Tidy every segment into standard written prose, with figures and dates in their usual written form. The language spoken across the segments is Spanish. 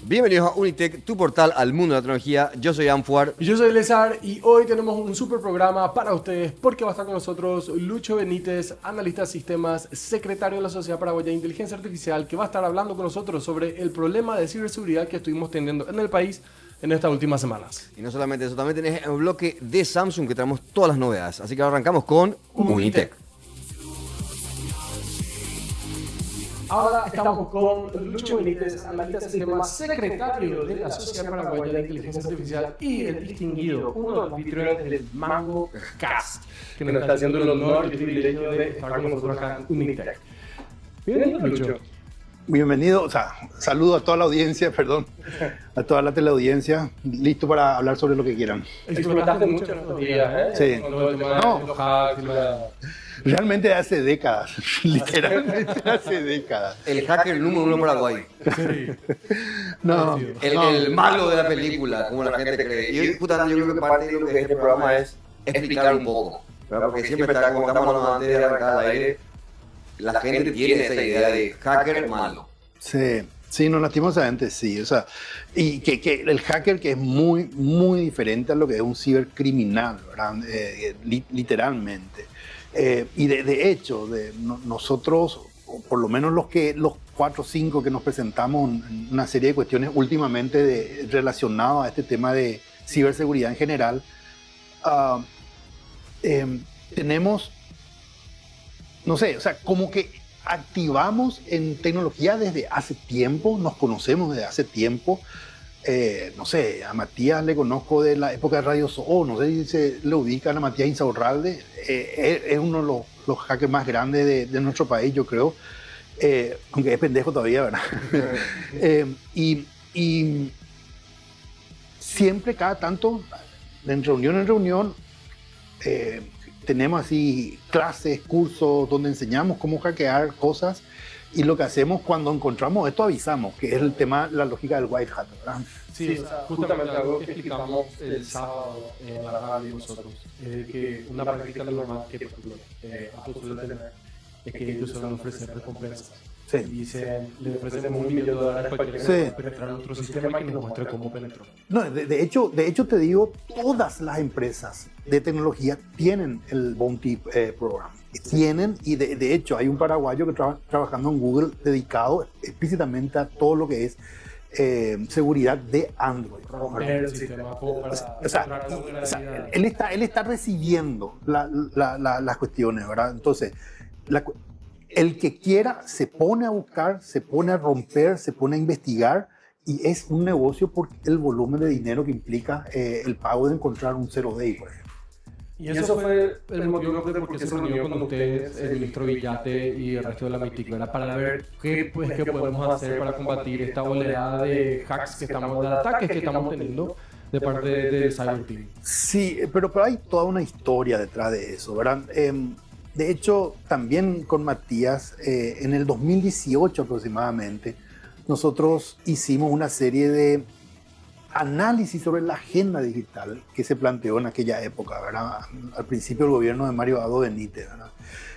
Bienvenidos a Unitec, tu portal al mundo de la tecnología. Yo soy Anfuar. Y yo soy Lezar y hoy tenemos un super programa para ustedes porque va a estar con nosotros Lucho Benítez, analista de sistemas, secretario de la Sociedad Paraguaya de Inteligencia Artificial, que va a estar hablando con nosotros sobre el problema de ciberseguridad que estuvimos teniendo en el país en estas últimas semanas. Y no solamente eso, también tenés el bloque de Samsung que traemos todas las novedades. Así que ahora arrancamos con Unitec. Ahora estamos con Lucho Benítez, analista de sistemas, secretario de la Sociedad Paraguaya de Inteligencia Artificial y el distinguido, uno de los anfitriones del Mango Cast, que nos está haciendo el honor y el privilegio de estar con nosotros acá en Unitec. Bienvenido, Lucho. Bienvenido, o sea, saludo a toda la audiencia, perdón, a toda la teleaudiencia, listo para hablar sobre lo que quieran. Experimentaste mucho en estos días, Sí. Con todo el tema de los hacks y Realmente hace décadas, literalmente hace décadas. El hacker número uno Paraguay. No, El malo de la película, como la gente cree. Y justamente yo creo que parte de lo que es este programa es explicar un poco. ¿Verdad? Porque siempre está, como estamos hablando antes de arrancar al aire, la gente tiene esa idea de hacker malo. sí, no, lastimosamente sí, o sea, y que el hacker que es muy, muy diferente a lo que es un cibercriminal, ¿verdad? Literalmente. Y de hecho, nosotros, o por lo menos los 4 o 5 que nos presentamos en una serie de cuestiones últimamente relacionadas a este tema de ciberseguridad en general, tenemos, no sé, o sea, como que activamos en tecnología desde hace tiempo, nos conocemos desde hace tiempo. No sé, a Matías le conozco de la época de Radio Zoo, no sé si se le ubican a Matías Insaurralde, es uno de los hackers más grandes de nuestro país, yo creo, aunque es pendejo todavía, ¿verdad? Y siempre, cada tanto, de reunión en reunión, tenemos así clases, cursos, donde enseñamos cómo hackear cosas. Y lo que hacemos cuando encontramos esto, avisamos, que es el tema, la lógica del white hat, ¿verdad? Sí, o sea, justamente algo que explicamos el sábado en la radio nosotros, que una práctica normal que, por ejemplo, Apple suele tener, es que ellos suelen ofrecer recompensas. Sí. Y le ofrecen $1.000.000 a cualquiera que penetrar nuestro sistema y que nos muestre cómo penetró. No, de hecho te digo, todas las empresas de tecnología tienen el Bounty Program. Tienen, y de hecho hay un paraguayo que trabajando en Google dedicado explícitamente a todo lo que es seguridad de Android. Romper el sistema él está recibiendo las cuestiones, ¿verdad? Entonces, el que quiera se pone a buscar, se pone a romper, se pone a investigar, y es un negocio por el volumen de dinero que implica el pago de encontrar un zero day, por ejemplo. Y eso fue el motivo de por qué se reunió con ustedes el ministro Villate y el resto de la MITIC, ¿verdad? Para ver qué podemos hacer para combatir esta oleada de hacks de ataques que estamos teniendo de parte del Cyber Team. Sí, pero hay toda una historia detrás de eso, ¿verdad? De hecho, también con Matías, en el 2018 aproximadamente, nosotros hicimos una serie de análisis sobre la agenda digital que se planteó en aquella época, ¿verdad? Al principio del gobierno de Mario Abdo Benítez, ¿verdad?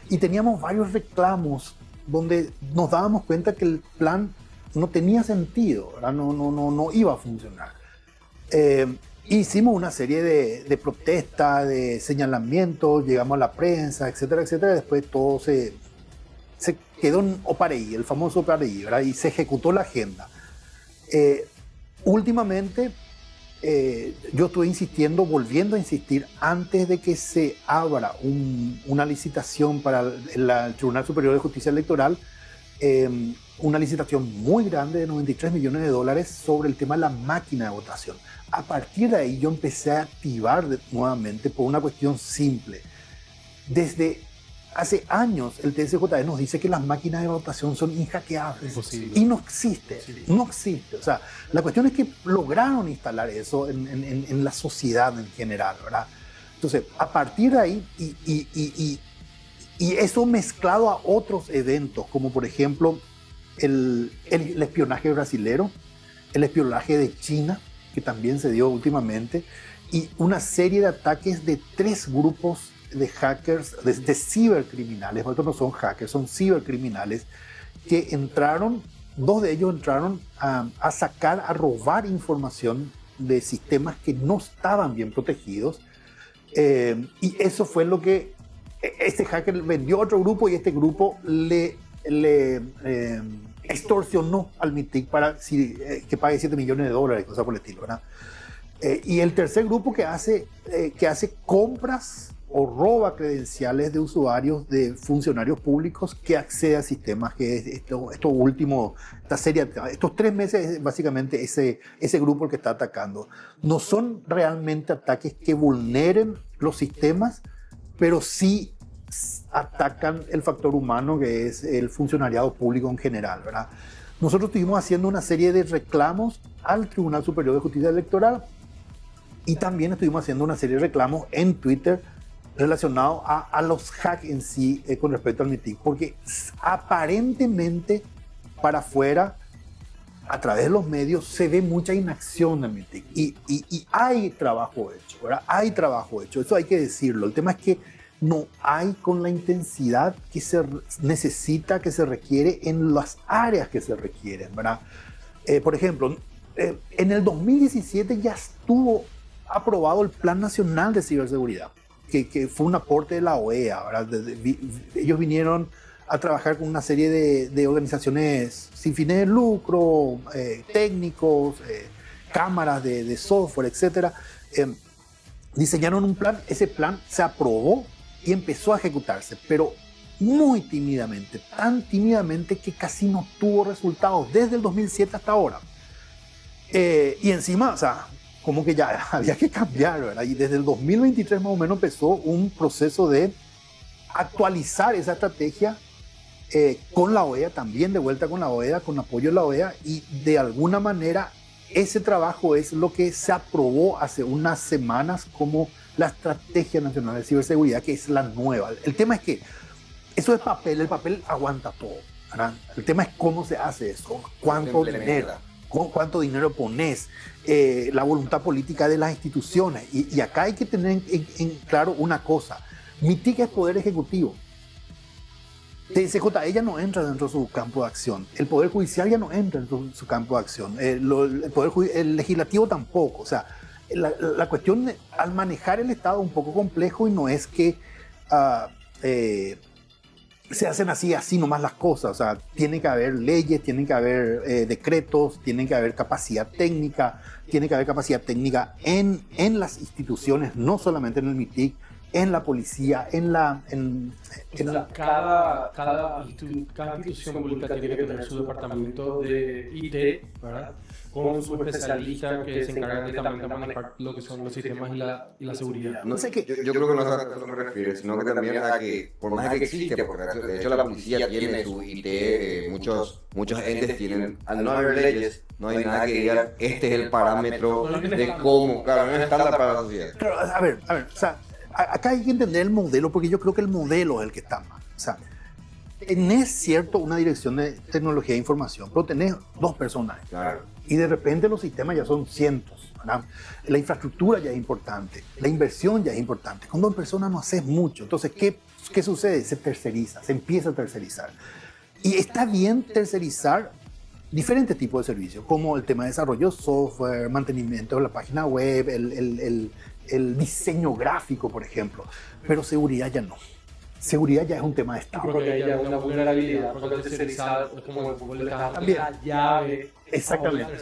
Y teníamos varios reclamos donde nos dábamos cuenta que el plan no tenía sentido, ¿verdad? No iba a funcionar. Hicimos una serie de protestas, de señalamientos, llegamos a la prensa, etcétera, etcétera, y después todo se quedó en OPAREI, el famoso OPAREI, ¿verdad? Y se ejecutó la agenda. Últimamente, yo estuve insistiendo, volviendo a insistir, antes de que se abra una licitación para el Tribunal Superior de Justicia Electoral, una licitación muy grande de $93 millones sobre el tema de la máquina de votación. A partir de ahí yo empecé a activar nuevamente por una cuestión simple. Desde hace años el TSJE nos dice que las máquinas de votación son inhackeables. Imposible. Y no existe, no existe. O sea, la cuestión es que lograron instalar eso en la sociedad en general, ¿verdad? Entonces, a partir de ahí, y eso mezclado a otros eventos, como por ejemplo el espionaje brasilero, el espionaje de China, que también se dio últimamente, y una serie de ataques de 3 grupos de hackers, de cibercriminales, porque no son hackers, son cibercriminales, que entraron dos de ellos entraron a sacar, a robar información de sistemas que no estaban bien protegidos. Y eso fue lo que este hacker vendió a otro grupo, y este grupo le extorsionó al MITIC para que pague $7 millones, cosas por el estilo, ¿verdad? Y el tercer grupo que hace compras o roba credenciales de usuarios de funcionarios públicos que accede a sistemas, que es estos 3 meses básicamente ese grupo el que está atacando. No son realmente ataques que vulneren los sistemas, pero sí atacan el factor humano, que es el funcionariado público en general, ¿verdad? Nosotros estuvimos haciendo una serie de reclamos al Tribunal Superior de Justicia Electoral, y también estuvimos haciendo una serie de reclamos en Twitter relacionados a los hacks en sí, con respecto al MITIC, porque aparentemente para afuera, a través de los medios, se ve mucha inacción del MITIC, y hay trabajo hecho, ¿verdad? Hay trabajo hecho, eso hay que decirlo. El tema es que no hay con la intensidad que se necesita, que se requiere en las áreas que se requieren, ¿verdad? Por ejemplo, en el 2017 ya estuvo aprobado el Plan Nacional de Ciberseguridad, que fue un aporte de la OEA, ¿verdad? Ellos vinieron a trabajar con una serie de organizaciones sin fines de lucro, técnicos, cámaras de software, etc. Diseñaron un plan, ese plan se aprobó y empezó a ejecutarse, pero muy tímidamente, tan tímidamente que casi no tuvo resultados desde el 2007 hasta ahora. Y encima, o sea, como que ya había que cambiar, ¿verdad? Y desde el 2023 más o menos empezó un proceso de actualizar esa estrategia con la OEA, también de vuelta con la OEA, con apoyo de la OEA, y de alguna manera ese trabajo es lo que se aprobó hace unas semanas como la Estrategia Nacional de Ciberseguridad, que es la nueva. El tema es que eso es papel, el papel aguanta todo, ¿verdad? El tema es cómo se hace eso, cuánto dinero pones, la voluntad política de las instituciones. Y acá hay que tener en claro una cosa: MITIC es poder ejecutivo. TSJ ya no entra dentro de su campo de acción. El Poder Judicial ya no entra dentro de su campo de acción. El Legislativo tampoco. O sea, la cuestión al manejar el Estado es un poco complejo, y no es que se hacen así nomás las cosas. O sea, tiene que haber leyes, tienen que haber decretos, tienen que haber capacidad técnica, tiene que haber capacidad técnica en las instituciones, no solamente en el MITIC, en la policía, cada institución pública tiene que tener su departamento de IT, ¿verdad? Con su especialista que se encarga de manejar lo que son los sistemas y la seguridad. No sé qué. Yo creo que no es a eso me refiero, sino que también a que, por más que existe, porque de hecho la policía tiene su IT, muchos entes tienen, al no haber leyes, no hay nada que diga, este es el parámetro de cómo, claro, no es estándar para la sociedad. Pero, a ver, o sea, acá hay que entender el modelo, porque yo creo que el modelo es el que está mal. O sea, tenés cierto una dirección de tecnología de información, pero tenés 2 personajes. Claro. Y de repente los sistemas ya son cientos, ¿verdad? La infraestructura ya es importante, la inversión ya es importante. Con 2 personas no haces mucho. Entonces, ¿qué sucede? Se terceriza, se empieza a tercerizar. Y está bien tercerizar diferentes tipos de servicios, como el tema de desarrollo de software, mantenimiento de la página web, el diseño gráfico, por ejemplo. Pero seguridad ya no. Seguridad ya es un tema de Estado. Porque hay ya una vulnerabilidad, porque el tercerizado es como el también la llave. Exactamente.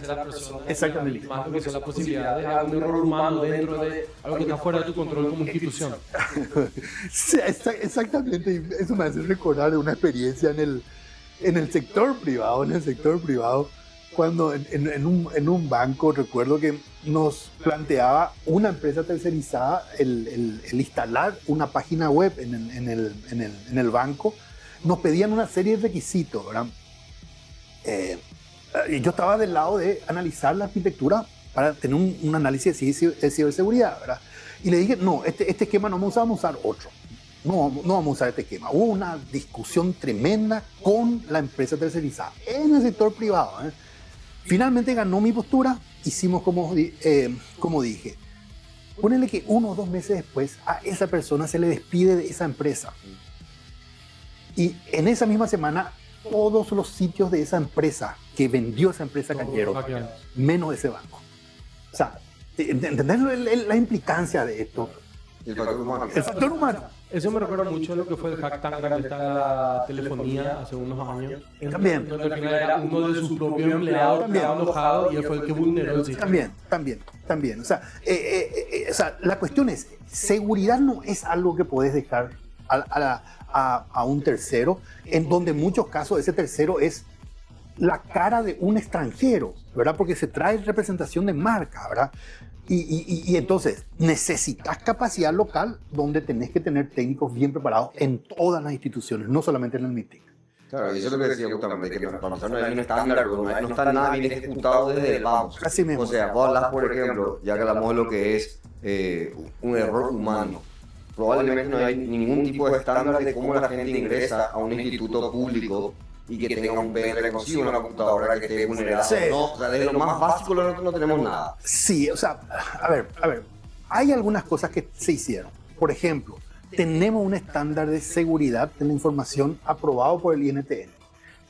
Exactamente. Más que son las posibilidades de un error humano dentro de algo que está fuera de tu control como institución. Sí, exactamente. Y eso me hace recordar de una experiencia en el sector privado, cuando en un banco recuerdo que nos planteaba una empresa tercerizada el instalar una página web en el banco. Nos pedían una serie de requisitos, ¿verdad? Y yo estaba del lado de analizar la arquitectura para tener un análisis de ciberseguridad, ¿verdad? Y le dije, no, este esquema no vamos a usar otro. No vamos a usar este esquema. Hubo una discusión tremenda con la empresa tercerizada en el sector privado, ¿eh? Finalmente ganó mi postura, hicimos como dije. Ponele que 1 o 2 meses después a esa persona se le despide de esa empresa. Y en esa misma semana todos los sitios de esa empresa que vendió esa empresa cayeron, menos ese banco. O sea, ¿entendés la implicancia de esto? El factor humano. El factor humano. Eso me recuerda mucho a lo que fue el hack tan grande de esta telefonía hace unos años. También. Donde al final era uno de sus propios empleados que estaba enojado y él fue el que vulneró el sistema. También. O sea, la cuestión es, seguridad no es algo que puedes dejar a un tercero, en donde en muchos casos ese tercero es la cara de un extranjero, ¿verdad? Porque se trae representación de marca, ¿verdad? Y entonces necesitas capacidad local donde tenés que tener técnicos bien preparados en todas las instituciones, no solamente en el MITIC. Claro, y eso es lo que decía justamente, que para nosotros no hay un estándar, no está nada bien ejecutado desde el vamos. Así mismo. O sea, vos hablas, por ejemplo, ya que hablamos de lo que es un error humano. Probablemente no hay ningún tipo de estándar de cómo la gente ingresa a un instituto público y que tenga un PNR consigo, una computadora que esté vulnerada. Sí. No, o sea, desde lo más básico no tenemos nada. Sí, o sea, a ver, hay algunas cosas que se hicieron. Por ejemplo, tenemos un estándar de seguridad de la información aprobado por el INTN,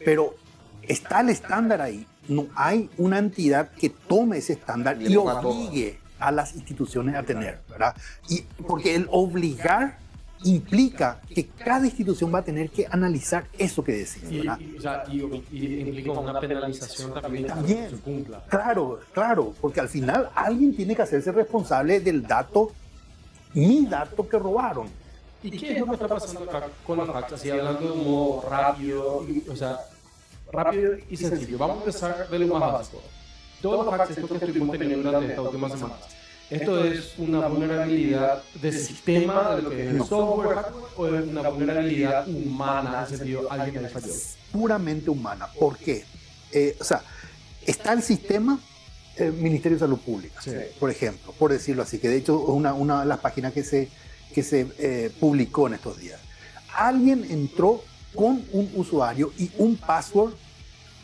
pero está el estándar ahí, no hay una entidad que tome ese estándar y obligue a las instituciones a tener, ¿verdad? Y porque el obligar implica que cada institución va a tener que analizar eso que decís, ¿verdad? Y implica una penalización también. También, que se cumpla. Claro, porque al final alguien tiene que hacerse responsable del dato, mi dato que robaron. ¿Y qué es lo que está pasando acá con los hacks? Así hablando de un modo rápido, rápido y sencillo. Vamos a empezar de lo más básico. Todos los hacks, esto que estuvimos teniendo durante estas últimas semanas, esto es una vulnerabilidad de sistema, de lo que es el software, o es una vulnerabilidad humana, en el sentido, alguien le falló. Puramente humana. ¿Por qué? Está el sistema Ministerio de Salud Pública, sí, por ejemplo, por decirlo así, que de hecho es una de las páginas que se publicó en estos días. Alguien entró con un usuario y un password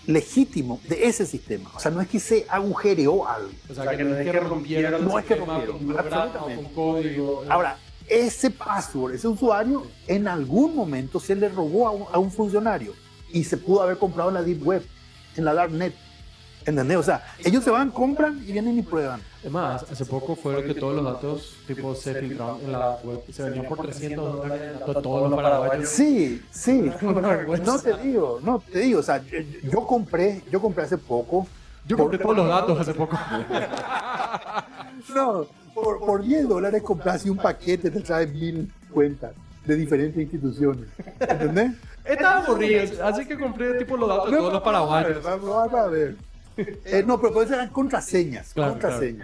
legítimo de ese sistema. O sea, no es que se agujereó algo. O sea, que no es que rompieron. No es que rompieron. Absolutamente. Con código. Ahora, ese password, ese usuario, en algún momento se le robó a un funcionario y se pudo haber comprado en la Deep Web, en la Darknet. ¿Entendés? O sea, ellos se van, compran y vienen y prueban. Es más, hace poco fue que todos los datos tipo se filtraron en la web. Se vendían por $300 todos los paraguayos. Sí. No te digo. O sea, yo compré hace poco. Yo compré todos los datos hace poco. No, por $10 compras un paquete, te trae 1000 cuentas de diferentes instituciones. ¿Entendés? Estaba aburrido, así que compré tipo los datos de todos los paraguayos. Vamos a ver. No, pero pueden ser contraseñas. Claro.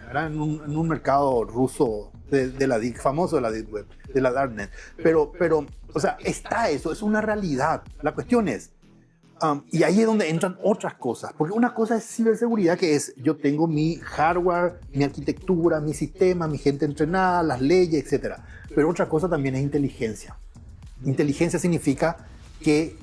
Era en un mercado ruso de la DIC, famoso de la DIC Web, de la Darknet. Pero, o sea, está eso, es una realidad. La cuestión es, y ahí es donde entran otras cosas. Porque una cosa es ciberseguridad, que es, yo tengo mi hardware, mi arquitectura, mi sistema, mi gente entrenada, las leyes, etc. Pero otra cosa también es inteligencia. Inteligencia significa que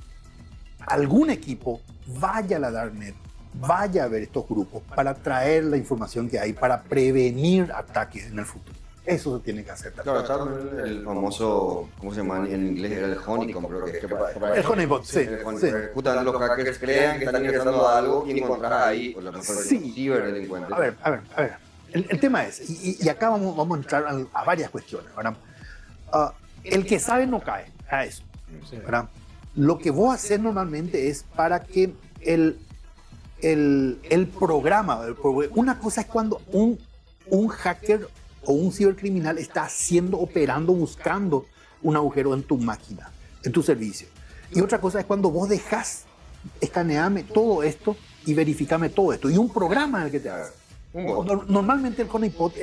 algún equipo vaya a la Darknet, vaya a ver estos grupos para traer la información que hay, para prevenir ataques en el futuro. Eso se tiene que hacer también. Claro, está el famoso, ¿cómo se llama en inglés? Era el honeycomb, creo que es. El honeypot, sí. Justamente los hackers crean que están ingresando a algo y encontrás ahí, por lo mejor, ciberdelincuentes. A ver. El tema es, y acá vamos a entrar a varias cuestiones, ¿verdad? El que sabe no cae a eso, ¿verdad? Lo que vos haces normalmente es para que el programa, una cosa es cuando un hacker o un cibercriminal está operando, buscando un agujero en tu máquina, en tu servicio. Y otra cosa es cuando vos dejas, escaneame todo esto y verificame todo esto. Y un programa en el que te haga. Normalmente el honeypot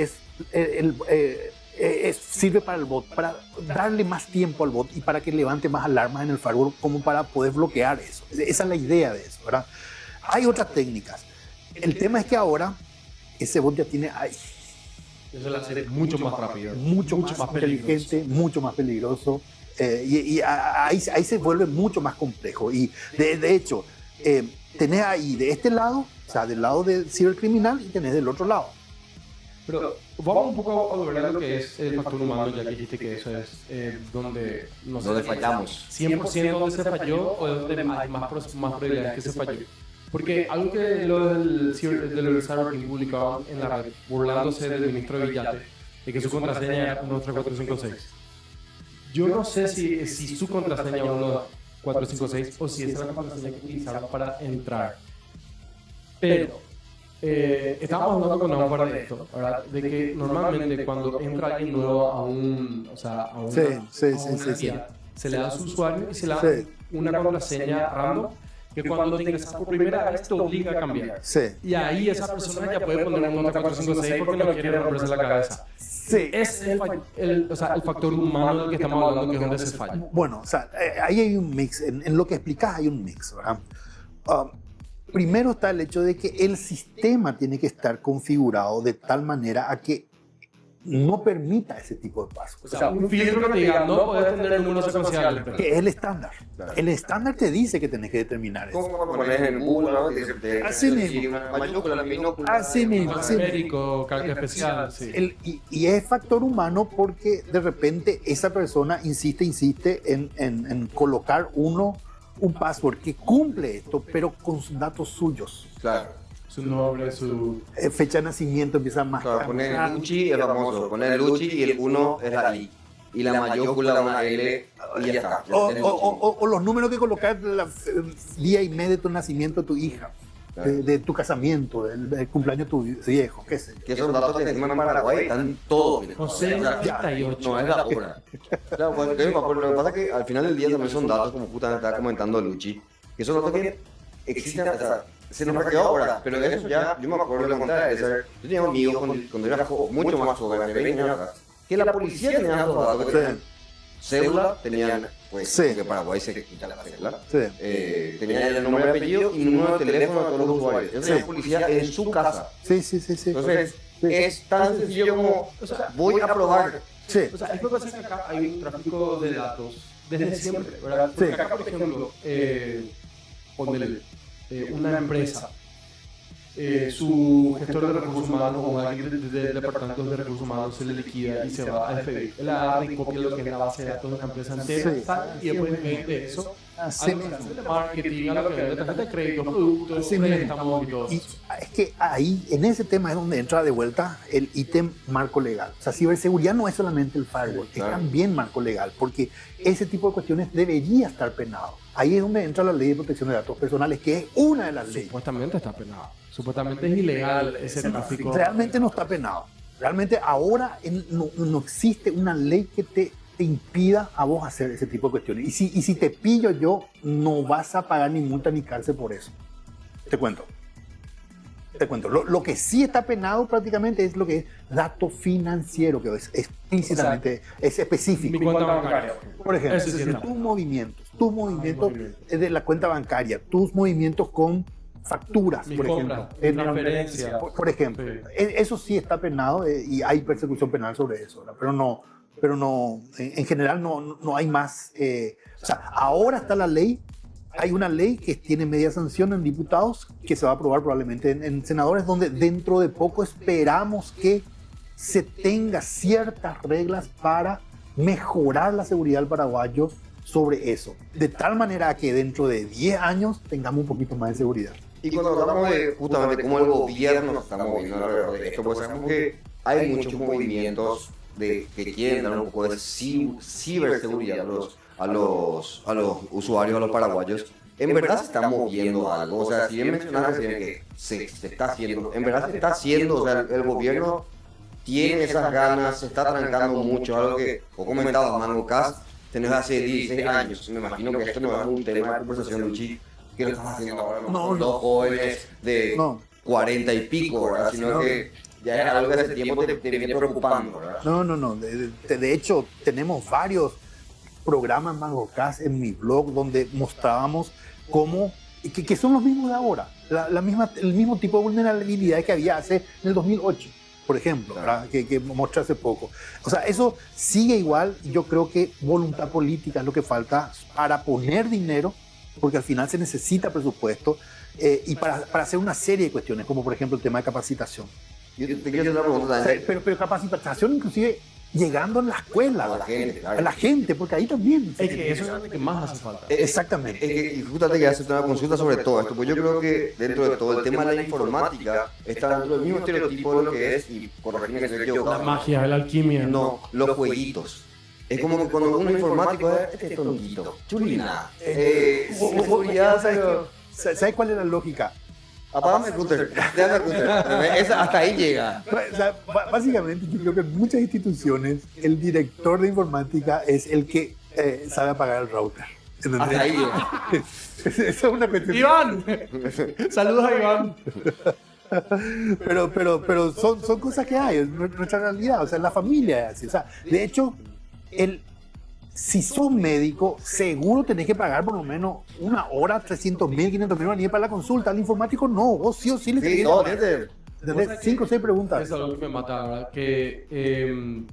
sirve para el bot, para darle más tiempo al bot y para que levante más alarmas en el firewall, como para poder bloquear eso. Esa es la idea de eso, ¿verdad? Hay otras técnicas. El tema es que ahora ese bot ya tiene... Eso lo hace mucho más rápido. Mucho más inteligente, mucho más peligroso. Y ahí se vuelve mucho más complejo. Y de hecho, tenés ahí de este lado, o sea, del lado del cibercriminal, y tenés del otro lado. Pero vamos un poco a volver a lo que es el factor humano, ya que dijiste que eso es donde no sé, Donde fallamos. 100% donde se falló o donde hay más probabilidades que se falló. Porque algo que lo del Cyber publicaban en la red, burlándose del ministro de Villate, de que su contraseña era 13456. Yo no sé si su contraseña es 13456 o si esa es la contraseña que utilizaron para entrar. Pero estábamos hablando con Ámbar de esto, ¿verdad? De que normalmente cuando entra alguien nuevo a una tía, se le da su usuario y se le da una contraseña random que cuando te ingresas por primera vez te obliga a cambiar. Sí. Y ahí esa persona ya puede poner un 456 porque no quiere romperse la cabeza. Sí. Es el factor humano del que estamos hablando, que es donde se falla. Bueno, o sea, ahí hay un mix. En lo que explicás hay un mix, ¿verdad? Primero está el hecho de que el sistema tiene que estar configurado de tal manera a que no permita ese tipo de pasos. O sea, un filtro que te diga, no puedes tener números secuenciales. Que es el estándar. Claro. El estándar te dice que tenés que determinar eso. ¿Cómo pones en Google, no? Así mismo. Mayúscula, minúscula. Así mismo. Numérico, cálculo especial, sí. Y es factor humano porque de repente esa persona insiste en colocar un password que cumple esto, pero con sus datos suyos. Claro. Su nombre, su fecha de nacimiento empieza más. Claro, poner Luchi es famoso. Poner Luchi y el 1 es la I. Y la mayúscula una L y ya está. O los números que colocas, día y mes de tu nacimiento de tu hija. Claro. De tu casamiento, del cumpleaños de tu viejo, qué sé yo. Que esos datos que encima en Paraguay están todos. José 98. No es la hora. Claro, pues, lo que pasa es que al final del día también son datos, como justamente estaba comentando Luchi, que son datos que existen, o sea, se nos ha quedado ahora, pero de eso ya, yo me acuerdo de la montada de ser, yo tenía amigos cuando era mucho más joven, de 20 años atrás, que la policía tenía esos datos, que tenían cédula, tenían, pues, que Paraguay se quita la cédula, tenían el nombre y apellido y número de teléfono de todos los usuarios. Entonces la policía en su casa. Sí. Entonces, es tan sencillo como, o sea, voy a probar. Sí. O sea, es lo que pasa que acá hay un tráfico de datos desde siempre, ¿verdad? Porque acá, por ejemplo, ponele una empresa, su gestor de recursos humanos o alguien del departamento de recursos humanos se le liquida y se va a FBI. Él agarra y copia lo que es la base de datos de una empresa entera y después vende eso a lo que hace de marketing, a lo que vende tarjeta de crédito, productos, préstamos y todo. Y es que ahí, en ese tema es donde entra de vuelta el ítem marco legal. O sea, ciberseguridad no es solamente el firewall, es también marco legal, porque ese tipo de cuestiones debería estar penado. Ahí es donde entra la ley de protección de datos personales, que es una de las leyes. Supuestamente está penado. Supuestamente es ilegal ese tráfico. Realmente no está penado. Realmente ahora no existe una ley que te impida a vos hacer ese tipo de cuestiones. Y si te pillo yo, no vas a pagar ni multa ni cárcel por eso. Te cuento. Lo que sí está penado prácticamente es lo que es dato financiero, que es explícitamente, es específico. Mi cuenta bancaria. Por ejemplo, tus movimientos de la cuenta bancaria, tus movimientos con facturas, por ejemplo. Transferencia. Por ejemplo. Sí. Eso sí está penado y hay persecución penal sobre eso, ¿verdad? Pero no, en general no hay más. O sea, ahora está la ley. Hay una ley que tiene media sanción en diputados que se va a aprobar probablemente en senadores, donde dentro de poco esperamos que se tenga ciertas reglas para mejorar la seguridad del paraguayo sobre eso. De tal manera que dentro de 10 años tengamos un poquito más de seguridad. Y cuando hablamos de justamente cómo el gobierno nos está moviendo alrededor de esto, pues sabemos que hay muchos movimientos que quieren dar un poco de ciberseguridad a los usuarios, a los paraguayos. En verdad se está moviendo algo, o sea, si bien mencionaste que se está haciendo, en verdad se está haciendo, o sea, el gobierno tiene esas ganas, se está trancando mucho, algo que, como comentaba Mango Cast, tenés hace 16 años, me imagino que esto no es un tema de conversación, Luchi, que lo están haciendo ahora los jóvenes de 40 y pico, ¿verdad? Sino que ya es algo que hace tiempo te viene preocupando, ¿verdad? No. De hecho, tenemos varios programas MangoCast en mi blog donde mostrábamos cómo, que son los mismos de ahora, el mismo tipo de vulnerabilidad que había en el 2008, por ejemplo, ¿verdad? Que mostré hace poco. O sea, eso sigue igual. Yo creo que voluntad política es lo que falta para poner dinero, porque al final se necesita presupuesto y para hacer una serie de cuestiones, como por ejemplo el tema de capacitación. Yo te quiero hacer una pregunta también. Pero capacitación inclusive llegando a la escuela. A la gente, claro. A la gente, porque ahí también. Es que eso es lo que más hace falta. Exactamente. Y justamente quería hacer una consulta sobre todo esto, pues yo creo que dentro de todo el tema de la informática está dentro del mismo estereotipo de lo que es, y corregime que estoy La equivocado, magia, la alquimia. no, los jueguitos. Es como que cuando uno es informático es este tonguito, chulina. Seguridad, ¿Sabes cuál es la lógica? apágame el router, déjame el router. Hasta ahí llega. O sea, básicamente yo creo que en muchas instituciones el director de informática es el que sabe apagar el router. ¿Entendés? Hasta ahí llega. Esa es una cuestión. ¡Iván! Saludos a Iván. Pero son cosas que hay, es nuestra realidad, o sea, la familia es así. O sea, de hecho, si sos médico, seguro tenés que pagar por lo menos una hora, 300.000, 500.000 ni para la consulta. Al informático no, vos sí o sí le tenés Sí, que no, pagar. desde... ¿Entendés? 5 o 6 preguntas. Eso es algo que me mata, ¿verdad? Que,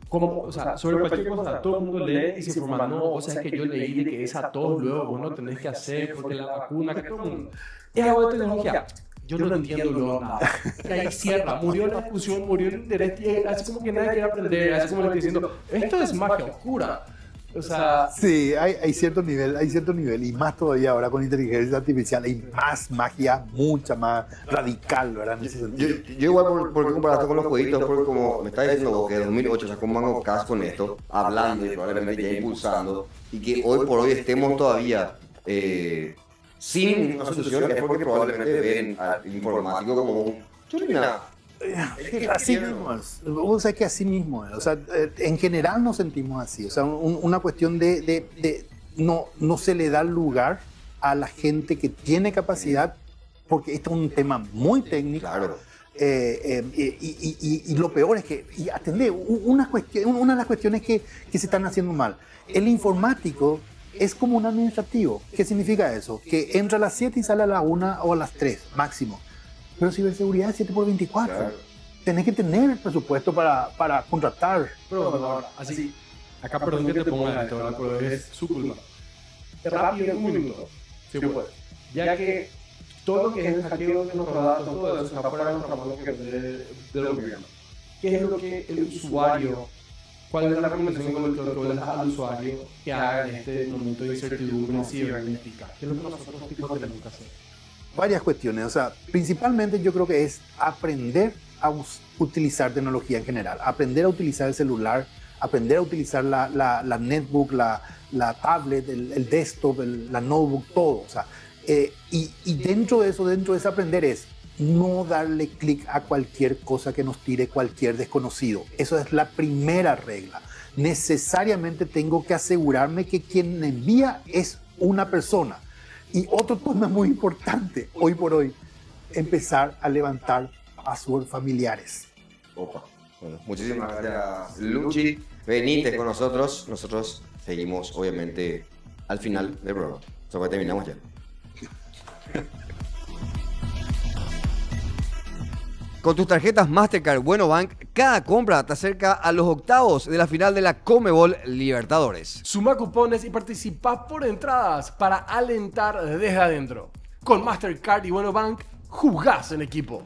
como, o sea, sobre cualquier cosa, todo el mundo lee y se informa. No, o sea, es que yo leí de que es a todos luego, vos no tenés que hacer porque la vacuna, que todo el mundo. Es algo de tecnología. Yo no entiendo luego nada. Que ahí cierra, murió la discusión, murió el interés, y así como que nadie quiere aprender, así como le estoy diciendo, esto es magia oscura. O sea, Sí, hay cierto nivel, y más todavía ahora con inteligencia artificial, hay más magia, mucha más radical, ¿verdad? En ese Yo, sentido. yo igual, ¿por qué comparaste con los jueguitos? Porque como me está diciendo vos que en 2008 sacó Mango Cast con esto, hablando y probablemente ya impulsando, y que hoy por hoy estemos todavía sin una solución, es porque probablemente ven al informático como un chulina. Así mismo es. O sea, que así mismo es. O sea, en general nos sentimos así. O sea, una cuestión de no se le da lugar a la gente que tiene capacidad, porque esto es un tema muy técnico. Claro. Y lo peor es que, y atendé, una de las cuestiones que se están haciendo mal. El informático es como un administrativo. ¿Qué significa eso? Que entra a las 7 y sale a la 1 o a las 3, máximo. Pero ciberseguridad es 7 por 24. Claro. Tenés que tener el presupuesto para contratar. pero bueno, así, acá perdón que te ponga esto, ¿verdad? Pero es su culpa. Rápido, un minuto, si puede. Ya que todo lo que es el hackeo de nuestros datos, todo eso está fuera de nuestra mano de los gobiernos. ¿Qué es lo que el usuario, cuál es la recomendación que le das al usuario que haga en este momento de incertidumbre cibernética? ¿Qué es lo que nosotros tenemos que hacer? Varias cuestiones. O sea, principalmente yo creo que es aprender a utilizar tecnología en general. Aprender a utilizar el celular, aprender a utilizar la netbook, la tablet, el desktop, la notebook, todo. O sea, y dentro de ese aprender es no darle clic a cualquier cosa que nos tire cualquier desconocido. Eso es la primera regla. Necesariamente tengo que asegurarme que quien envía es una persona. Y otro tema muy importante, hoy por hoy, empezar a levantar passwords familiares. Opa. Bueno, muchísimas gracias, Luchi. Venite con nosotros. Nosotros seguimos, obviamente, al final del programa. Solo que terminamos ya. Con tus tarjetas Mastercard Bueno Bank, cada compra te acerca a los octavos de la final de la Conmebol Libertadores. Suma cupones y participa por entradas para alentar desde adentro. Con Mastercard y Bueno Bank, jugás en equipo.